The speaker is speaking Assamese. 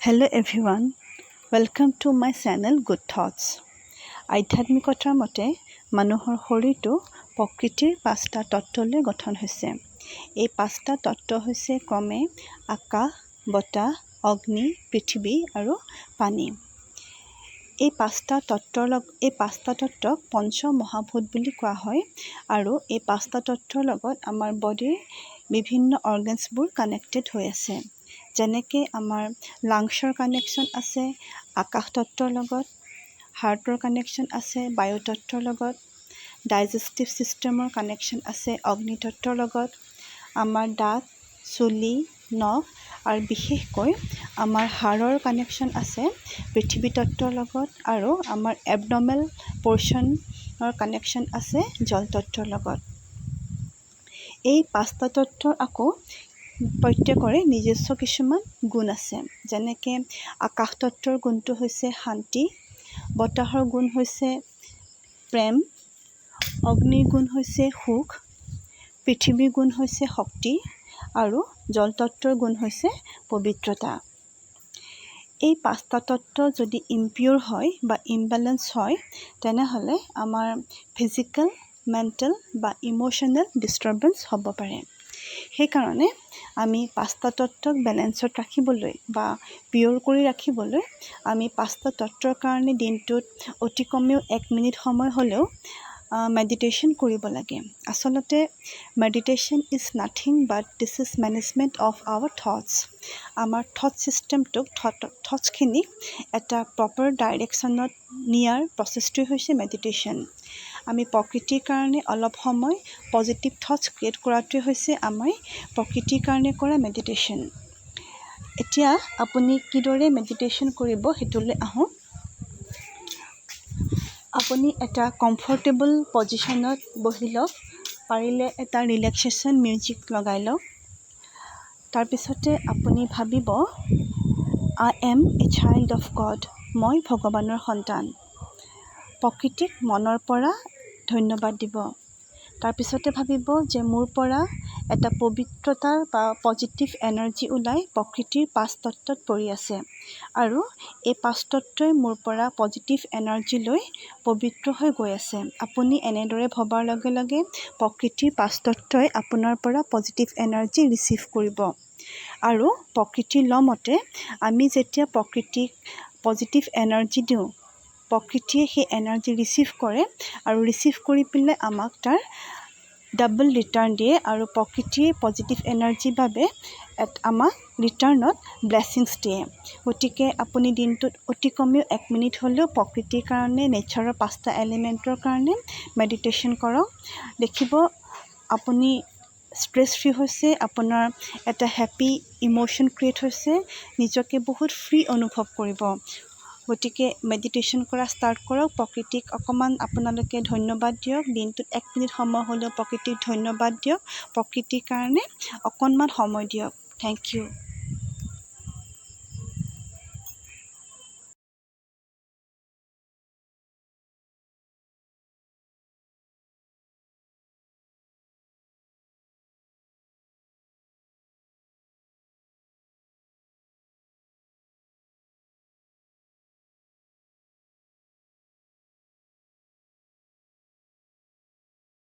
Hello everyone, welcome to my channel Good Thoughts. আধ্যাত্মিকতাৰ মতে মানুহৰ শৰীৰটো প্ৰকৃতিৰ 5টা তত্ত্বলৈ গঠন হৈছে। এই 5টা তত্ত্ব হৈছে ক্ৰমে আকাশ, বতাহ, অগ্নি, পৃথিৱী আৰু পানী। এই 5টা তত্ত্বক পঞ্চ মহাভূত বুলি কোৱা হয় আৰু এই 5টা তত্ত্বৰ লগত আমাৰ বডিৰ বিভিন্ন অৰ্গেনছবোৰ কানেক্টেড হৈ আছে। যেনেকৈ আমাৰ লাংছৰ কানেকশ্যন আছে আকাশ তত্ত্বৰ লগত, হাৰ্টৰ কানেকশ্যন আছে বায়ু তত্ত্বৰ লগত, ডাইজেষ্টিভ ছিষ্টেমৰ কানেকশ্যন আছে অগ্নি তত্ত্বৰ লগত, আমাৰ দাঁত, চুলি, নখ আৰু বিশেষকৈ আমাৰ হাড়ৰ কানেকশ্যন আছে পৃথিৱী তত্ত্বৰ লগত আৰু আমাৰ এবডমেল পৰ্চনৰ কানেকশ্যন আছে জল তত্ত্বৰ লগত। এই 5টা তত্ত্বৰ আকৌ প্ৰত্যেকৰে নিজস্ব কিছুমান গুণ আছে। যেনেকৈ আকাশ তত্ত্বৰ গুণটো হৈছে শান্তি, বতাহৰ গুণ হৈছে প্ৰেম, অগ্নিৰ গুণ হৈছে সুখ, পৃথিৱীৰ গুণ হৈছে শক্তি আৰু জল তত্ত্বৰ গুণ হৈছে পবিত্ৰতা। এই 5টা তত্ত্ব যদি ইম্পিয়ৰ হয় বা ইমবেলেঞ্চ হয় তেনেহ'লে আমাৰ ফিজিকেল, মেণ্টেল বা ইম'শ্যনেল ডিষ্টাৰ্বেঞ্চ হ'ব পাৰে। সেইকাৰণে আমি 5টা তত্ত্বক বেলেঞ্চত ৰাখিবলৈ বা পিয়ৰ কৰি ৰাখিবলৈ আমি 5টা তত্ত্বৰ কাৰণে দিনটোত অতি কমেও 1 মিনিট সময় হ'লেও মেডিটেশ্যন কৰিব লাগে। আচলতে meditation is nothing but this is management of our thoughts. আমাৰ থট ছিষ্টেমটোক থটছখিনিক এটা প্ৰপাৰ ডাইৰেকশ্যনত নিয়াৰ প্ৰচেছটোৱে হৈছে মেডিটেশ্যন। আমি প্ৰকৃতিৰ কাৰণে অলপ সময় পজিটিভ থটছ ক্ৰিয়েট কৰাটোৱে হৈছে আমি প্ৰকৃতিৰ কাৰণে কৰা মেডিটেশ্যন। এতিয়া আপুনি কিদৰে মেডিটেশ্যন কৰিব সেইটোলৈ আহোঁ। আপুনি এটা কমফৰ্টেবল পজিশ্যনত বহি লওক, পাৰিলে এটা ৰিলেক্সেশ্যন মিউজিক লগাই লওক। তাৰপিছতে আপুনি ভাবিব I M a child of god, মই ভগৱানৰ সন্তান। প্ৰকৃতিক মনৰ পৰা ধন্যবাদ দিব। তাৰপিছতে ভাবিব যে মোৰ পৰা এটা পবিত্ৰতাৰ বা পজিটিভ এনাৰ্জি ওলাই প্ৰকৃতিৰ 5 তত্ত্বত পৰি আছে আৰু এই 5 তত্ত্বই মোৰ পৰা পজিটিভ এনাৰ্জি লৈ পবিত্ৰ হৈ গৈ আছে। আপুনি এনেদৰে ভবাৰ লগে লগে প্ৰকৃতিৰ 5 তত্ত্বই আপোনাৰ পৰা পজিটিভ এনাৰ্জি ৰিচিভ কৰিব আৰু প্ৰকৃতিৰ মতে আমি যেতিয়া প্ৰকৃতিক পজিটিভ এনাৰ্জি দিওঁ, প্ৰকৃতিয়ে সেই এনাৰ্জি ৰিচিভ কৰে আৰু ৰিচিভ কৰি পেলাই আমাক তাৰ ডাবল ৰিটাৰ্ণ দিয়ে আৰু প্ৰকৃতিয়ে পজিটিভ এনাৰ্জিৰ বাবে আমাক ৰিটাৰ্ণত ব্লেছিংছ দিয়ে। গতিকে আপুনি দিনটোত অতি কমেও 1 মিনিট হ'লেও প্ৰকৃতিৰ কাৰণে, নেচাৰৰ 5টা এলিমেণ্টৰ কাৰণে মেডিটেশ্যন কৰক। দেখিব আপুনি ষ্ট্ৰেছ ফ্ৰী হৈছে, আপোনাৰ এটা হেপী ইম'শ্যন ক্ৰিয়েট হৈছে, নিজকে বহুত ফ্ৰী অনুভৱ কৰিব। গতিকে মেডিটেশ্যন কৰা ষ্টাৰ্ট কৰক। প্ৰকৃতিক অকণমান আপোনালোকে ধন্যবাদ দিয়ক। দিনটোত 1 মিনিট সময় হ'লেও প্ৰকৃতিক ধন্যবাদ দিয়ক। প্ৰকৃতিৰ কাৰণে অকণমান সময় দিয়ক। Thank U.